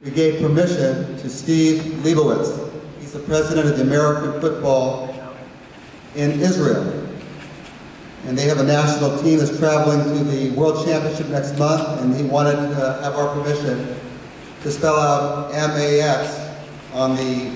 we gave permission to Steve Leibowitz. He's the president of the American football in Israel. And they have a national team that's traveling to the World Championship next month, and he wanted to have our permission to spell out MAX on the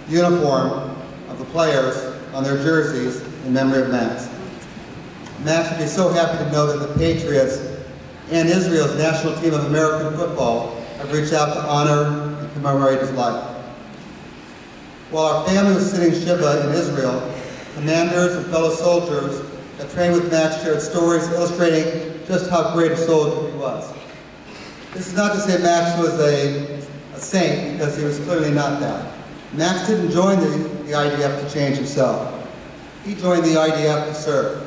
uniform of the players on their jerseys in memory of Max. Max would be so happy to know that the Patriots and Israel's national team of American football have reached out to honor and commemorate his life. While our family was sitting Shiva in Israel, commanders and fellow soldiers that trained with Max shared stories illustrating just how great a soldier he was. This is not to say Max was a saint, because he was clearly not that. Max didn't join the IDF to change himself. He joined the IDF to serve.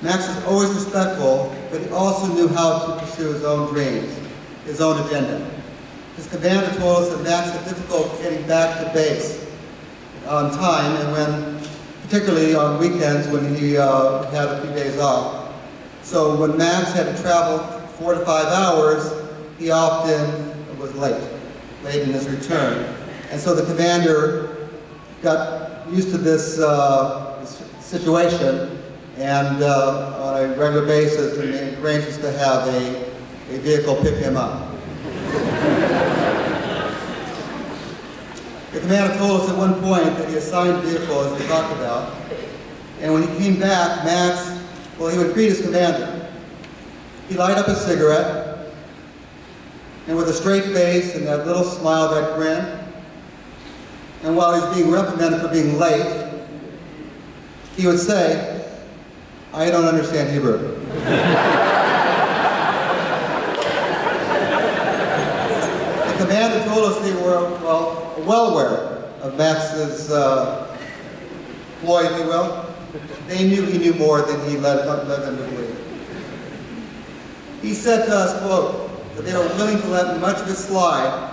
Max was always respectful, but he also knew how to pursue his own dreams, his own agenda. His commander told us that Max had difficulty getting back to base on time, and particularly on weekends when he had a few days off. So when Max had to travel 4 to 5 hours, he often was late in his return. And so the commander got used to this situation, and on a regular basis, we made arrangements to have a vehicle pick him up. The commander told us at one point that he assigned a vehicle, as we talked about, and when he came back, Max, well, he would greet his commander. He'd light up a cigarette, and with a straight face and that little smile, that grin, and while he was being reprimanded for being late, he would say, "I don't understand Hebrew." The commander told us they were, well aware of Max's ploy, if you will. They knew he knew more than he led them to believe. He said to us, quote, that they were willing to let much of it slide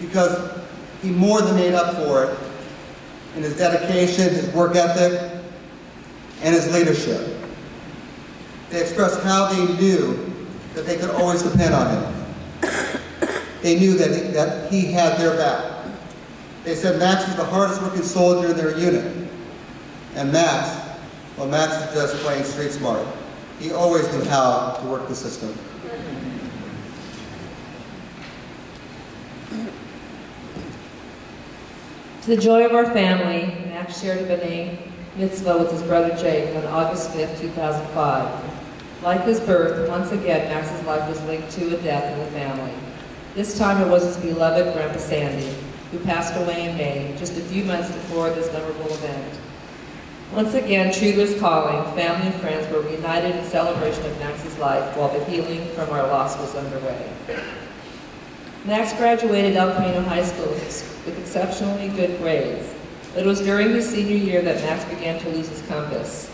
because he more than made up for it in his dedication, his work ethic, and his leadership. They expressed how they knew that they could always depend on him. They knew that he had their back. They said Max was the hardest working soldier in their unit. And Max is just plain street smart. He always knew how to work the system. To the joy of our family, Max shared a B'nai Mitzvah with his brother Jake on August 5th, 2005. Like his birth, once again, Max's life was linked to a death in the family. This time it was his beloved Grandpa Sandy, who passed away in May, just a few months before this memorable event. Once again, true to his calling, family and friends were reunited in celebration of Max's life while the healing from our loss was underway. Max graduated El Camino High School with exceptionally good grades, but it was during his senior year that Max began to lose his compass.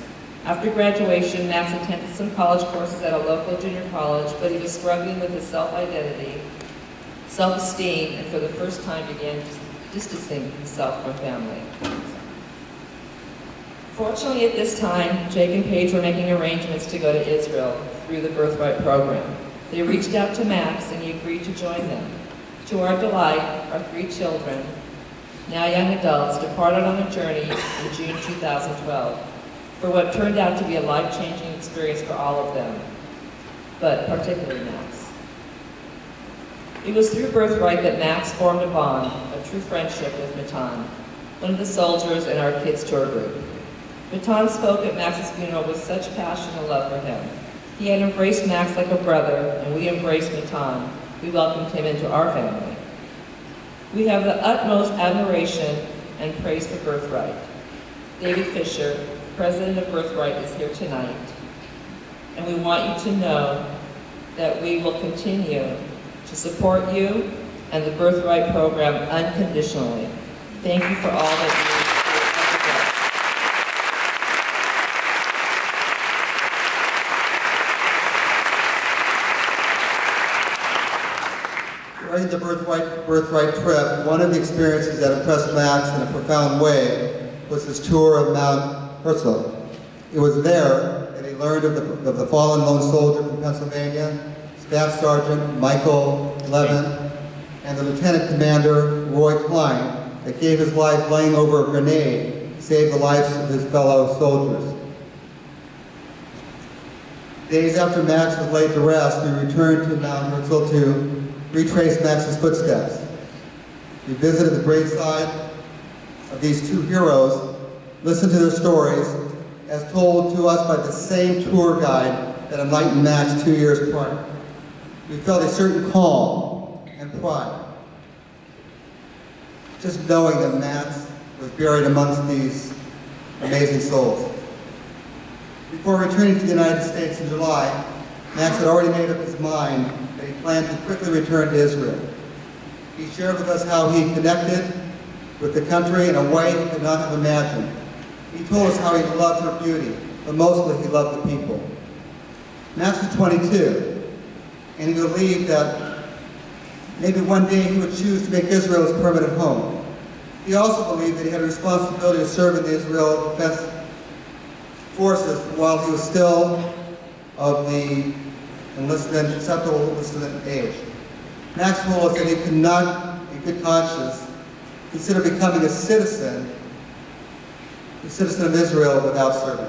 After graduation, Max attended some college courses at a local junior college, but he was struggling with his self-identity, self-esteem, and for the first time began distancing himself from family. Fortunately, at this time, Jake and Paige were making arrangements to go to Israel through the Birthright program. They reached out to Max, and he agreed to join them. To our delight, our 3 children, now young adults, departed on a journey in June 2012 for what turned out to be a life-changing experience for all of them, but particularly Max. It was through Birthright that Max formed a bond, a true friendship with Matan, one of the soldiers in our kids' tour group. Matan spoke at Max's funeral with such passion and love for him. He had embraced Max like a brother, and we embraced Matan. We welcomed him into our family. We have the utmost admiration and praise for Birthright. David Fisher, president of Birthright, is here tonight, and we want you to know that we will continue to support you and the Birthright program unconditionally. Thank you for all that you During the Birthright trip, one of the experiences that impressed Max in a profound way was his tour of Mount Herzl. It was there that he learned of the fallen lone soldier from Pennsylvania, Staff Sergeant Michael Levin, and the lieutenant commander, Roy Klein, that gave his life laying over a grenade to save the lives of his fellow soldiers. Days after Max was laid to rest, we returned to Mount Herzl to retrace Max's footsteps. We visited the graveside of these two heroes, listened to their stories, as told to us by the same tour guide that enlightened Max 2 years prior. We felt a certain calm and pride, just knowing that Max was buried amongst these amazing souls. Before returning to the United States in July, Max had already made up his mind that he planned to quickly return to Israel. He shared with us how he connected with the country in a way he could not have imagined. He told us how he loved her beauty, but mostly he loved the people. Max was 22, and he believed that maybe one day he would choose to make Israel his permanent home. He also believed that he had a responsibility to serve in the Israel Defense Forces while he was still of the acceptable enlistment age. Max told us that he could not, in good conscience, consider becoming a citizen of Israel without serving.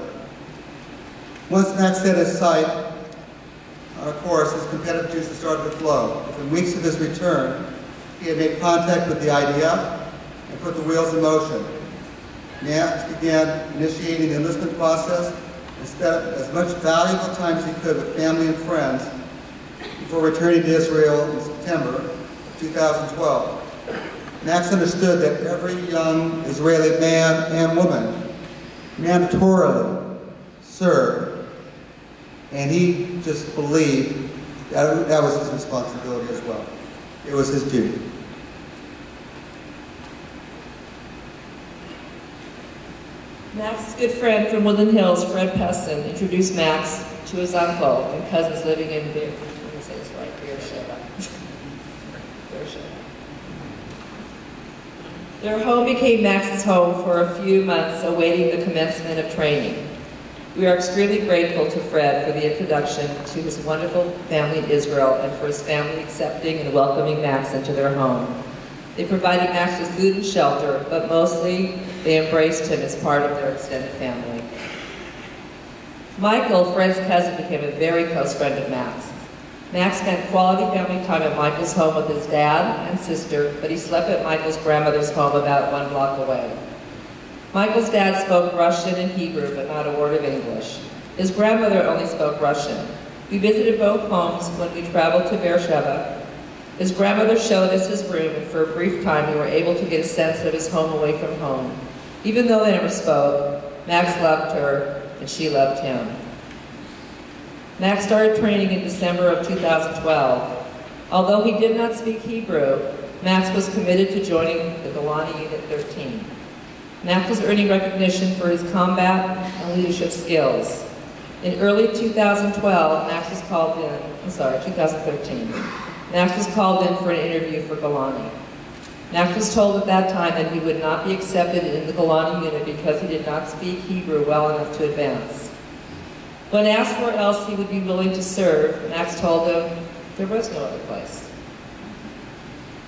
Once Max set his sight on a course, his competitive juices started to flow. Within weeks of his return, he had made contact with the IDF and put the wheels in motion. Max began initiating the enlistment process and spent as much valuable time as he could with family and friends before returning to Israel in September of 2012. Max understood that every young Israeli man and woman mandatorily served, and he just believed that was his responsibility as well. It was his duty. Max's good friend from Woodland Hills, Fred Pesson, introduced Max to his uncle and cousins living in Beersheba. Their home became Max's home for a few months, awaiting the commencement of training. We are extremely grateful to Fred for the introduction to his wonderful family in Israel and for his family accepting and welcoming Max into their home. They provided Max with food and shelter, but mostly they embraced him as part of their extended family. Michael, Fred's cousin, became a very close friend of Max. Max spent quality family time at Michael's home with his dad and sister, but he slept at Michael's grandmother's home about 1 block away. Michael's dad spoke Russian and Hebrew, but not a word of English. His grandmother only spoke Russian. We visited both homes when we traveled to Beersheba. His grandmother showed us his room, and for a brief time we were able to get a sense of his home away from home. Even though they never spoke, Max loved her, and she loved him. Max started training in December of 2012. Although he did not speak Hebrew, Max was committed to joining the Golani Unit 13. Max was earning recognition for his combat and leadership skills. In early 2012, 2013, Max was called in for an interview for Golani. Max was told at that time that he would not be accepted in the Golani unit because he did not speak Hebrew well enough to advance. When asked where else he would be willing to serve, Max told them there was no other place.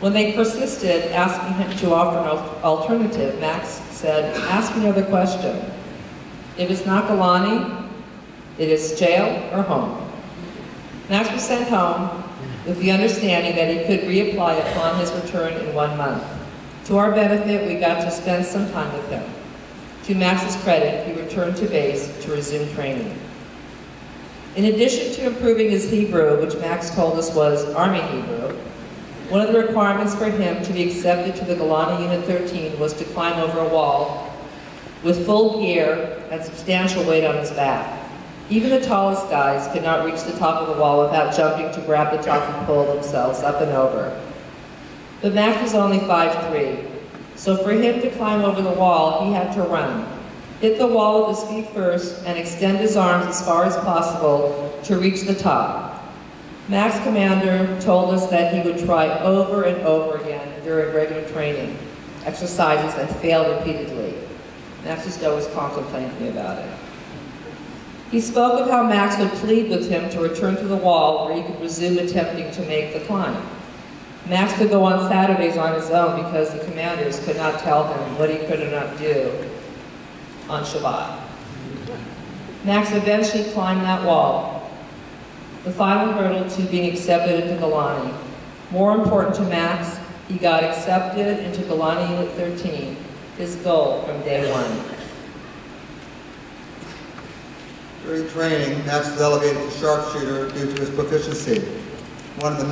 When they persisted, asking him to offer an alternative, Max said, "Ask me another question. If it's not Golani, it is jail or home." Max was sent home with the understanding that he could reapply upon his return in 1 month. To our benefit, we got to spend some time with him. To Max's credit, he returned to base to resume training. In addition to improving his Hebrew, which Max told us was Army Hebrew, one of the requirements for him to be accepted to the Golani Unit 13 was to climb over a wall with full gear and substantial weight on his back. Even the tallest guys could not reach the top of the wall without jumping to grab the top and pull themselves up and over. But Max was only 5'3", so for him to climb over the wall, he had to run, hit the wall with his feet first, and extend his arms as far as possible to reach the top. Max Commander told us that he would try over and over again during regular training exercises and fail repeatedly. Max just always contemplating me about it. He spoke of how Max would plead with him to return to the wall where he could resume attempting to make the climb. Max could go on Saturdays on his own because the commanders could not tell him what he could or not do on Shabbat. Max eventually climbed that wall, the final hurdle to being accepted into Golani. More important to Max, he got accepted into Golani Unit 13, his goal from day one. During training, Max was elevated to sharpshooter due to his proficiency. One of the